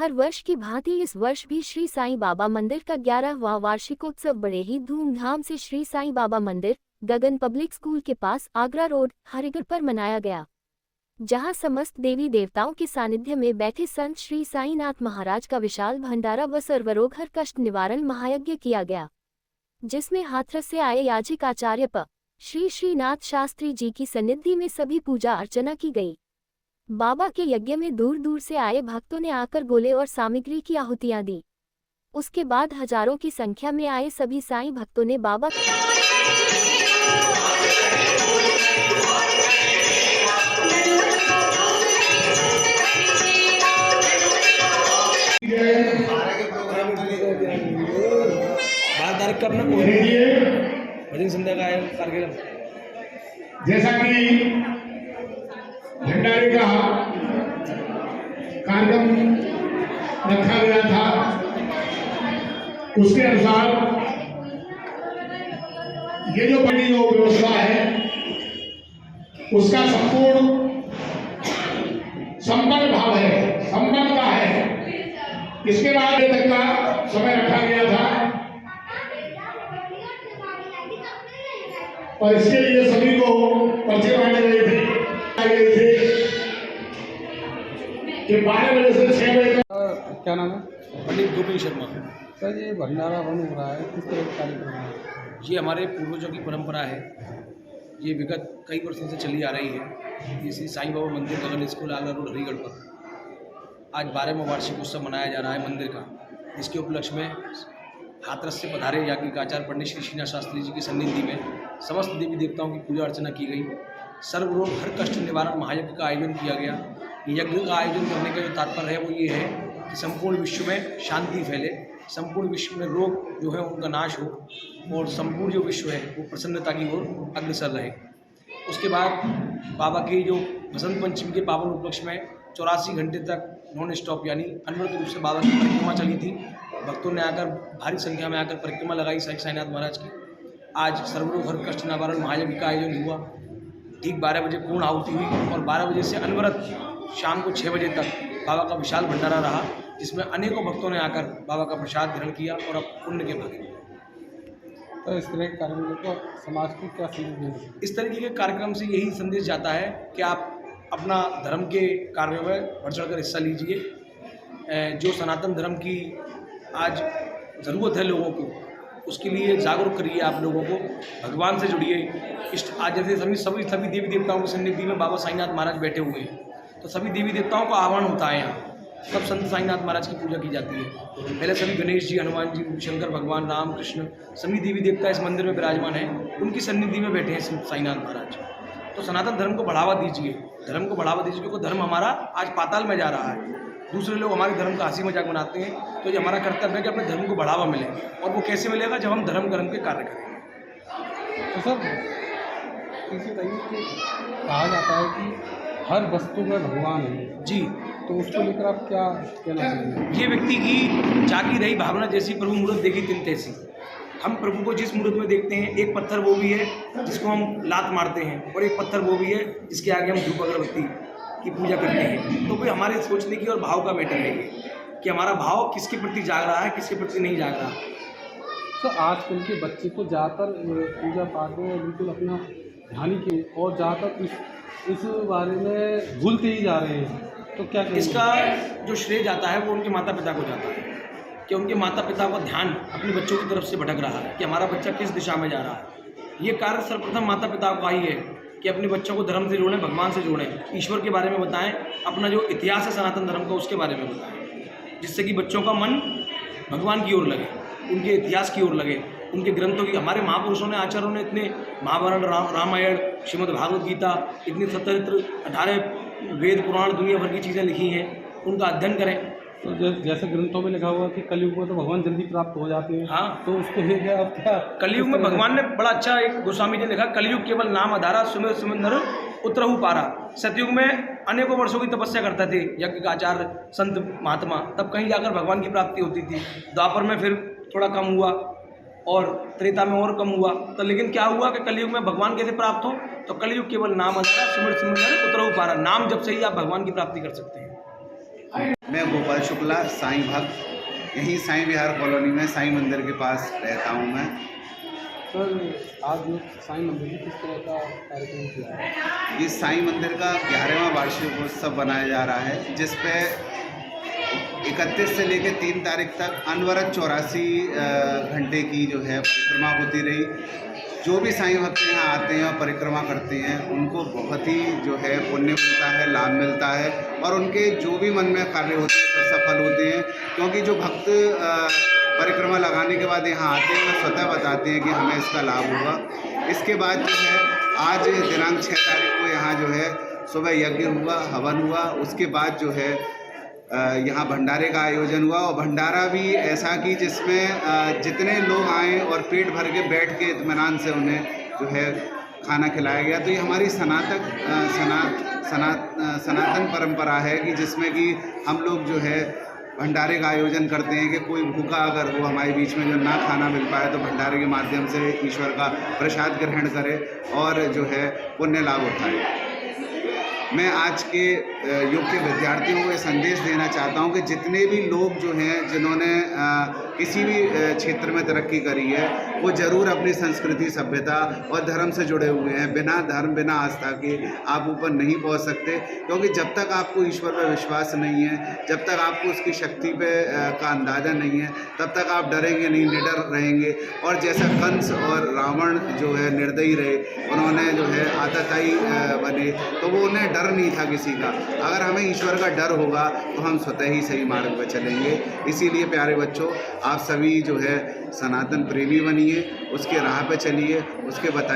हर वर्ष की भांति इस वर्ष भी श्री साईं बाबा मंदिर का 11वां वार्षिकोत्सव बड़े ही धूमधाम से श्री साईं बाबा मंदिर, गगन पब्लिक स्कूल के पास आगरा रोड, हरिगढ़ पर मनाया गया, जहां समस्त देवी देवताओं के सानिध्य में बैठे संत श्री साईनाथ महाराज का विशाल भंडारा व सर्वरोग हर कष्ट निवारण महायज्ञ किया गया, जिसमें हाथरस से आए याजिक आचार्य प. श्री श्रीनाथ शास्त्री जी की सन्निधि में सभी पूजा अर्चना की गई। बाबा के यज्ञ में दूर दूर से आए भक्तों ने आकर गोले और सामग्री की आहुतियां दी। उसके बाद हजारों की संख्या में आए सभी साईं भक्तों ने बाबा भजन संध्या का कार्यक्रम, जैसा कि भंडारे का कार्यक्रम रखा गया था, उसके अनुसार ये जो बड़ी जो व्यवस्था है उसका संपूर्ण संपन्न भाव है, संपन्न का है। इसके बाद तक का समय रखा गया था और इसके लिए सभी को पर्चे बांटे गए थे कि 12 बजे से 6 बजे तक। क्या नाम है? पंडित गोपी शर्मा। सर, ये भंडारा बन हो रहा है, किस तरह का कार्यक्रम है? ये हमारे पूर्वजों की परंपरा है, ये विगत कई वर्षों से चली आ रही है। ये श्री साईं बाबा मंदिर गगन स्कूल आगरा रोड हरिगढ़ पर आज 12वां वार्षिक उत्सव मनाया जा रहा है मंदिर का, जिसके उपलक्ष्य में हाथरस से पधारे याज्ञिक आचार्य पंडित श्री श्रीनाथ शास्त्री जी की सन्निधि में समस्त देवी देवताओं की पूजा अर्चना की गई। सर्वरोग हर कष्ट निवारण महायज्ञ का आयोजन किया गया। यज्ञ का आयोजन करने का जो तात्पर्य है वो ये है कि संपूर्ण विश्व में शांति फैले, संपूर्ण विश्व में रोग जो है उनका नाश हो और संपूर्ण जो विश्व है वो प्रसन्नता की ओर अग्रसर रहे। उसके बाद बाबा की जो बसंत पंचमी के पावन उपलक्ष्य में 84 घंटे तक नॉन स्टॉप यानी अनवरत रूप से बाबा की परिक्रमा चली थी। भक्तों ने आकर भारी संख्या में आकर परिक्रमा लगाई साईनाथ महाराज की। आज सर्वरोग हर कष्ट निवारण महायज्ञ का आयोजन हुआ। ठीक 12 बजे पूर्ण आहुति हुई और 12 बजे से अनवरत शाम को 6 बजे तक बाबा का विशाल भंडारा रहा, जिसमें अनेकों भक्तों ने आकर बाबा का प्रसाद ग्रहण किया और अब पुण्य के भागी। तो इस तरह के कार्यक्रम को समाज को क्या संदेश देंगे? इस तरीके के कार्यक्रम से यही संदेश जाता है कि आप अपना धर्म के कार्यों में बढ़ चढ़ कर हिस्सा लीजिए। जो सनातन धर्म की आज ज़रूरत है लोगों को, उसके लिए जागरूक करिए आप लोगों को, भगवान से जुड़िए। इष्ट आज जैसे सभी देवी देवताओं की सन्निधि में बाबा साईनाथ महाराज बैठे हुए हैं, तो सभी देवी देवताओं का आह्वान होता है। यहाँ सब संत साईनाथ महाराज की पूजा की जाती है। पहले सभी गणेश जी, हनुमान जी, शंकर भगवान, राम कृष्ण, सभी देवी देवता इस मंदिर में विराजमान हैं, उनकी सन्निधि में बैठे हैं संत साईनाथ महाराज। तो सनातन धर्म को बढ़ावा दीजिए, धर्म को बढ़ावा दीजिए, क्योंकि धर्म हमारा आज पाताल में जा रहा है। दूसरे लोग हमारे धर्म का हंसी मजाक बनाते हैं, तो ये हमारा कर्तव्य है कि अपने धर्म को बढ़ावा मिले। और वो कैसे मिलेगा? जब हम धर्म कर्म के कार्य करेंगे। तो सर, इसी तरीके से कहा जाता है कि हर वस्तु में भगवान है जी, तो उसको लेकर आप क्या कहना चाहेंगे? ये व्यक्ति की जागी रही भावना जैसी प्रभु मूर्त देखी तिन तैसी। हम प्रभु को जिस मूर्त में देखते हैं, एक पत्थर वो भी है जिसको हम लात मारते हैं, और एक पत्थर वो भी है जिसके आगे हम धूप अगरबत्ती की पूजा करते हैं। तो कोई हमारे सोचने की और भाव का मैटर है कि हमारा भाव किसके प्रति जाग रहा है, किसके प्रति नहीं जाग रहा। तो आजकल के बच्चे को ज़्यादातर पूजा पाठ में बिल्कुल अपना ध्यान के और ज़्यादातर इस बारे में भूलते ही जा रहे हैं, तो क्या कहेंगे? इसका जो श्रेय जाता है वो उनके माता पिता को जाता है कि उनके माता पिता का ध्यान अपने बच्चों की तरफ से भटक रहा है कि हमारा बच्चा किस दिशा में जा रहा है। ये कार्य सर्वप्रथम माता पिता का ही है कि अपने बच्चों को धर्म से जोड़ें, भगवान से जोड़ें, ईश्वर के बारे में बताएं, अपना जो इतिहास है सनातन धर्म का उसके बारे में बताएं, जिससे कि बच्चों का मन भगवान की ओर लगे, उनके इतिहास की ओर लगे, उनके ग्रंथों की। हमारे महापुरुषों ने, आचार्यों ने इतने महाभारत, रामायण, श्रीमद् भागवत गीता, इतने 18 वेद पुराण दुनिया भर की चीज़ें लिखी हैं, उनका अध्ययन करें। तो जैसे ग्रंथों में लिखा हुआ कि कलयुग में तो भगवान जल्दी प्राप्त हो जाते हैं। हाँ, तो उसको लेके आप क्या? कलयुग में भगवान ने बड़ा अच्छा, एक गोस्वामी जी ने लिखा, कलयुग केवल नाम आधारा, सुमेर सुमंदर उतरहु पारा। सतयुग में अनेकों वर्षों की तपस्या करते थे यज्ञ आचार्य संत महात्मा, तब कहीं जाकर भगवान की प्राप्ति होती थी। द्वापर में फिर थोड़ा कम हुआ और त्रेता में और कम हुआ। तो लेकिन क्या हुआ कि कलयुग में भगवान कैसे प्राप्त हो? तो कलयुग केवल नाम आधारा, सुमेर सुमंदर उतरहु पारा। नाम जब से ही आप भगवान की प्राप्ति कर सकते हैं। मैं गोपाल शुक्ला साईं भक्त यहीं साईं विहार कॉलोनी में साईं मंदिर के पास रहता हूँ मैं। सर आज जो साईं मंदिर में किस तरह का कार्यक्रम किया है? इस साईं मंदिर का 11वां वार्षिकोत्सव मनाया जा रहा है, जिस पे 31 से लेकर 3 तारीख तक अनवरत 84 घंटे की जो है परिक्रमा होती रही। जो भी साईं भक्त यहाँ आते हैं और परिक्रमा करते हैं उनको बहुत ही जो है पुण्य मिलता है, लाभ मिलता है और उनके जो भी मन में कार्य होते हैं सब सफल होते हैं। क्योंकि जो भक्त परिक्रमा लगाने के बाद यहाँ आते हैं वो स्वतः बताते हैं कि हमें इसका लाभ हुआ। इसके बाद जो है आज दिनांक 6 तारीख को यहाँ जो है सुबह यज्ञ हुआ, हवन हुआ। उसके बाद जो है यहाँ भंडारे का आयोजन हुआ और भंडारा भी ऐसा कि जिसमें जितने लोग आए और पेट भर के बैठ के इत्मीनान से उन्हें जो है खाना खिलाया गया। तो ये हमारी सनातन परंपरा है कि जिसमें कि हम लोग जो है भंडारे का आयोजन करते हैं कि कोई भूखा अगर हो हमारे बीच में जो ना खाना मिल पाए तो भंडारे के माध्यम से ईश्वर का प्रसाद ग्रहण करे और जो है पुण्य लाभ उठाए। मैं आज के युग के विद्यार्थियों को ये संदेश देना चाहता हूँ कि जितने भी लोग जो हैं जिन्होंने किसी भी क्षेत्र में तरक्की करी है वो ज़रूर अपनी संस्कृति, सभ्यता और धर्म से जुड़े हुए हैं। बिना धर्म, बिना आस्था के आप ऊपर नहीं पहुँच सकते, क्योंकि जब तक आपको ईश्वर पर विश्वास नहीं है, जब तक आपको उसकी शक्ति पे का अंदाज़ा नहीं है, तब तक आप डरेंगे नहीं, निडर रहेंगे। और जैसा कंस और रावण जो है निर्दयी रहे, उन्होंने जो है आतताई बने, तो वो उन्हें डर नहीं था किसी का। अगर हमें ईश्वर का डर होगा तो हम स्वतः ही सही मार्ग पर चलेंगे। इसीलिए प्यारे बच्चों, आप सभी जो है सनातन प्रेमी बनिए, उसके राह पे चलिए, उसके बताए